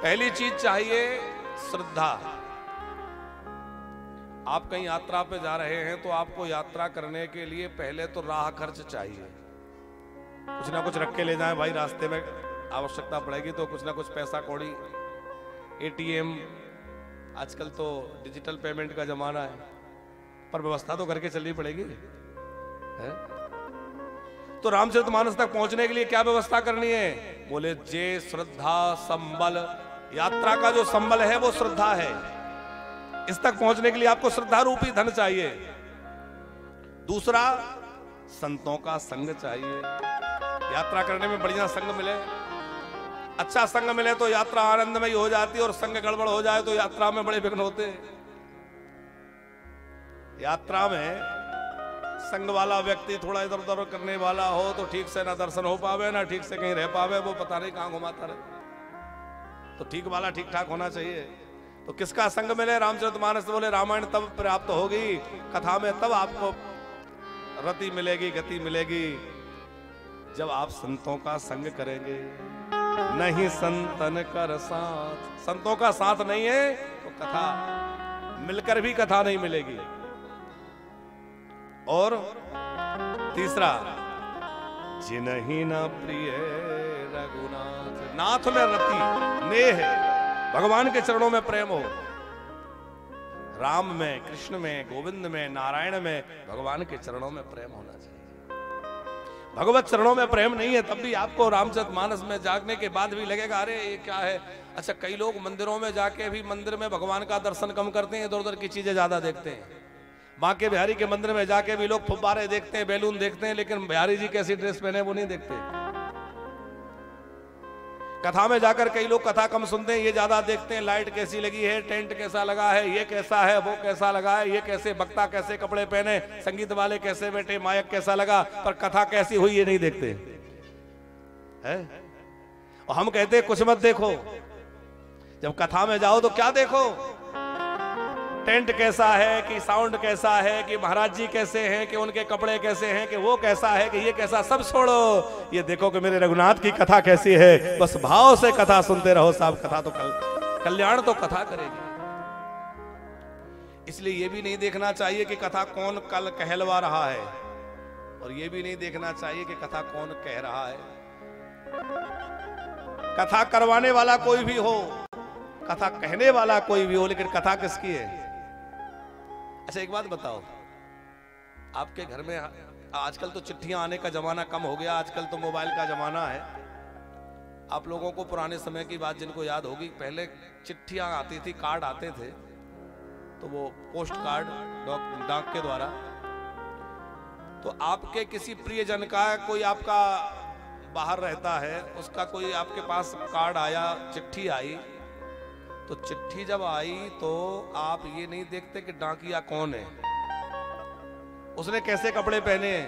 पहली चीज चाहिए श्रद्धा। आप कहीं यात्रा पे जा रहे हैं तो आपको यात्रा करने के लिए पहले तो राह खर्च चाहिए, कुछ ना कुछ रख के ले जाएं भाई, रास्ते में आवश्यकता पड़ेगी तो कुछ ना कुछ पैसा कौड़ी, एटीएम, आजकल तो डिजिटल पेमेंट का जमाना है, पर व्यवस्था तो करके चलनी पड़ेगी है? तो रामचरितमानस तक पहुंचने के लिए क्या व्यवस्था करनी है? बोले जे श्रद्धा संबल, यात्रा का जो संबल है वो श्रद्धा है। इस तक पहुंचने के लिए आपको श्रद्धा रूपी धन चाहिए। दूसरा, संतों का संग चाहिए। यात्रा करने में बढ़िया संग मिले, अच्छा संग मिले तो यात्रा आनंदमयी हो जाती है, और संग गड़बड़ हो जाए तो यात्रा में बड़े विघ्न होते हैं। यात्रा में संग वाला व्यक्ति थोड़ा इधर उधर करने वाला हो तो ठीक से ना दर्शन हो पावे, ना ठीक से कहीं रह पावे, वो पता नहीं कहां घुमाता रहे। तो ठीक वाला ठीक ठाक होना चाहिए। तो किसका संग मिले? रामचरितमानस बोले रामायण तब प्राप्त होगी, कथा में तब आपको रति मिलेगी, गति मिलेगी, जब आप संतों का संग करेंगे। नहीं संतन कर साथ, संतों का साथ नहीं है तो कथा मिलकर भी कथा नहीं मिलेगी। और तीसरा, जिन्हीं न प्रिय रघुनाथ, नाथ में रति नेह, भगवान के चरणों में प्रेम हो। राम में, कृष्ण में, गोविंद में, नारायण में, भगवान के चरणों में प्रेम होना चाहिए। भगवत चरणों में प्रेम नहीं है तब भी आपको रामचरितमानस में जागने के बाद भी लगेगा अरे ये क्या है। अच्छा, कई लोग मंदिरों में जाके भी मंदिर में भगवान का दर्शन कम करते हैं, इधर उधर की चीजें ज्यादा देखते हैं। बांके बिहारी के मंदिर में जाके भी लोग फुब्बारे देखते हैं, बैलून देखते हैं, लेकिन बिहारी जी कैसी ड्रेस पहने वो नहीं देखते। कथा में जाकर कई लोग कथा कम सुनते हैं, ये ज्यादा देखते हैं, लाइट कैसी लगी है, टेंट कैसा लगा है, ये कैसा है, वो कैसा लगा है, ये कैसे वक्ता कैसे कपड़े पहने, संगीत वाले कैसे बैठे, मायक कैसा लगा, पर कथा कैसी हुई ये नहीं देखते है? और हम कहते हैं कुछ मत देखो, जब कथा में जाओ तो क्या देखो? टेंट कैसा है, कि साउंड कैसा है, कि महाराज जी कैसे हैं, कि उनके कपड़े कैसे हैं, कि वो कैसा है, कि ये कैसा, सब छोड़ो, ये देखो कि मेरे रघुनाथ की कथा कैसी है। बस भाव से कथा सुनते रहो साहब, कथा तो कल्याण तो कथा करेगी। इसलिए ये भी नहीं देखना चाहिए कि कथा कौन कल कहलवा रहा है, और ये भी नहीं देखना चाहिए कि कथा कौन कह रहा है। कथा करवाने वाला कोई भी हो, कथा कहने वाला कोई भी हो, लेकिन कथा किसकी है? अच्छा, एक बात बताओ, आपके घर में आजकल तो चिट्ठियां आने का जमाना कम हो गया, आजकल तो मोबाइल का जमाना है। आप लोगों को पुराने समय की बात जिनको याद होगी, पहले चिट्ठियां आती थी, कार्ड आते थे, तो वो पोस्ट कार्ड डाक के द्वारा, तो आपके किसी प्रियजन का, कोई आपका बाहर रहता है, उसका कोई आपके पास कार्ड आया, चिट्ठी आई, तो चिट्ठी जब आई तो आप ये नहीं देखते कि डाकिया कौन है, उसने कैसे कपड़े पहने हैं,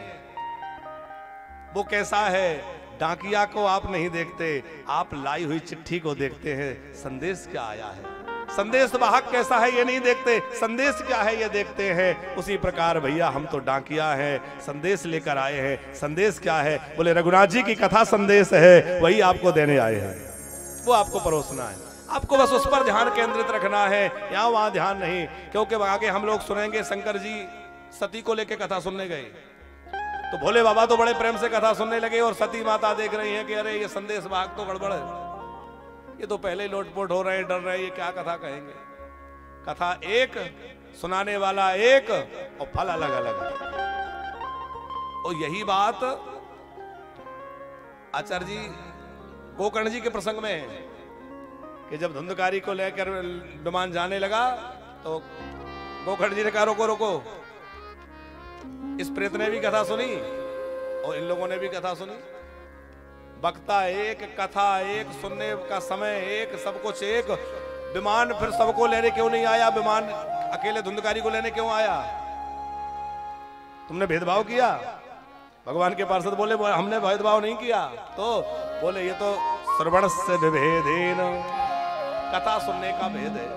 वो कैसा है। डाकिया को आप नहीं देखते, आप लाई हुई चिट्ठी को देखते हैं, संदेश क्या आया है, संदेश वाहक कैसा है ये नहीं देखते, संदेश क्या है ये देखते हैं। उसी प्रकार भैया हम तो डाकिया हैं, संदेश लेकर आए हैं। संदेश क्या है? बोले रघुनाथ जी की कथा संदेश है, वही आपको देने आए हैं, वो आपको परोसना है। आपको बस उस पर ध्यान केंद्रित रखना है, यहाँ वहां ध्यान नहीं। क्योंकि आगे हम लोग सुनेंगे, शंकर जी सती को लेके कथा सुनने गए, तो भोले बाबा तो बड़े प्रेम से कथा सुनने लगे, और सती माता देख रही है कि अरे ये संदेश वाहक तो गड़बड़ है, ये तो पहले लोटपोट हो रहे हैं, डर रहे हैं, ये क्या कथा कहेंगे। कथा एक, सुनाने वाला एक, और फल अलग अलग है। और यही बात आचार्य जी गोकर्ण जी के प्रसंग में है कि जब धुंधकारी को लेकर विमान जाने लगा तो गोकर्ण जी ने कहा रोको रोको। इस प्रेत ने भी कथा सुनी और इन लोगों ने भी कथा सुनी। वक्ता एक, कथा एक, सुनने का समय एक, सब कुछ एक। विमान फिर सबको लेने क्यों नहीं आया? विमान अकेले धुंधकारी को लेने क्यों आया? तुमने भेदभाव किया? भगवान के पार्षद बोले हमने भेदभाव नहीं किया। तो बोले ये तो श्रवण से विभेदेन, कथा सुनने का भेद है।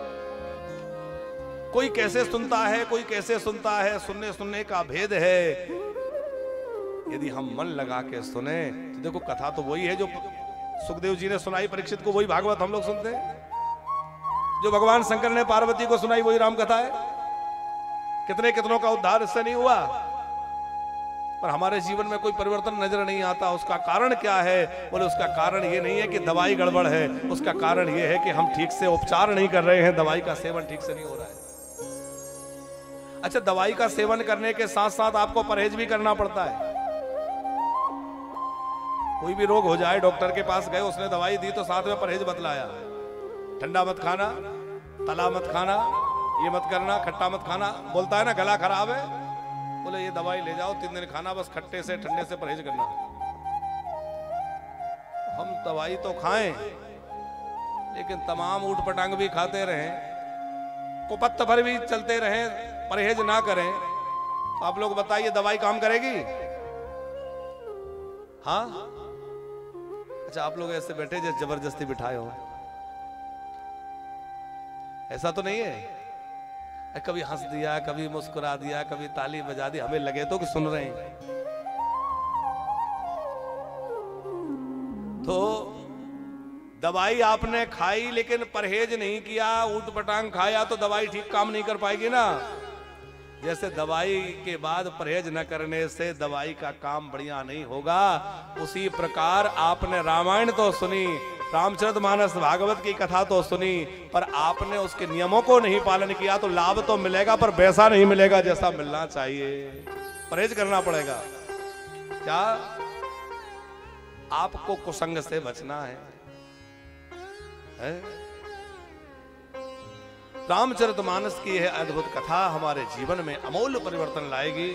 कोई कैसे सुनता है, कोई कैसे सुनता है, सुनने सुनने का भेद है। यदि हम मन लगा के सुने तो देखो कथा तो वही है जो सुखदेव जी ने सुनाई परीक्षित को, वही भागवत हम लोग सुनते हैं। जो भगवान शंकर ने पार्वती को सुनाई वही राम कथा है। कितने कितनों का उद्धार इससे नहीं हुआ, पर हमारे जीवन में कोई परिवर्तन नजर नहीं आता। उसका कारण क्या है? बोले उसका कारण ये नहीं है कि दवाई गड़बड़ है, उसका कारण ये है कि हम ठीक से उपचार नहीं कर रहे हैं, दवाई का सेवन ठीक से नहीं हो रहा है। अच्छा, दवाई का सेवन करने के साथ साथ आपको परहेज भी करना पड़ता है। कोई भी रोग हो जाए, डॉक्टर के पास गए, उसने दवाई दी तो साथ में परहेज बतलाया, ठंडा मत खाना, तला मत खाना, ये मत करना, खट्टा मत खाना। बोलता है ना गला खराब है, बोले ये दवाई ले जाओ, 3 दिन खाना, बस खट्टे से ठंडे से परहेज करना। हम दवाई तो खाएं, लेकिन तमाम ऊट पटांग भी खाते रहें, कुपत्त भर भी चलते रहें, परहेज ना करें, तो आप लोग बताइए दवाई काम करेगी? हाँ? अच्छा, आप लोग ऐसे बैठे जैसे जबरदस्ती बिठाए हो, ऐसा तो नहीं है? कभी हंस दिया, कभी मुस्कुरा दिया, कभी ताली बजा दी, हमें लगे तो कि सुन रहे हैं। तो दवाई आपने खाई लेकिन परहेज नहीं किया, ऊट पटांग खाया, तो दवाई ठीक काम नहीं कर पाएगी ना। जैसे दवाई के बाद परहेज न करने से दवाई का काम बढ़िया नहीं होगा, उसी प्रकार आपने रामायण तो सुनी, रामचरितमानस भागवत की कथा तो सुनी, पर आपने उसके नियमों को नहीं पालन किया तो लाभ तो मिलेगा पर वैसा नहीं मिलेगा जैसा मिलना चाहिए। परहेज करना पड़ेगा। क्या आपको कुसंग से बचना है? रामचरितमानस की यह अद्भुत कथा हमारे जीवन में अमूल्य परिवर्तन लाएगी।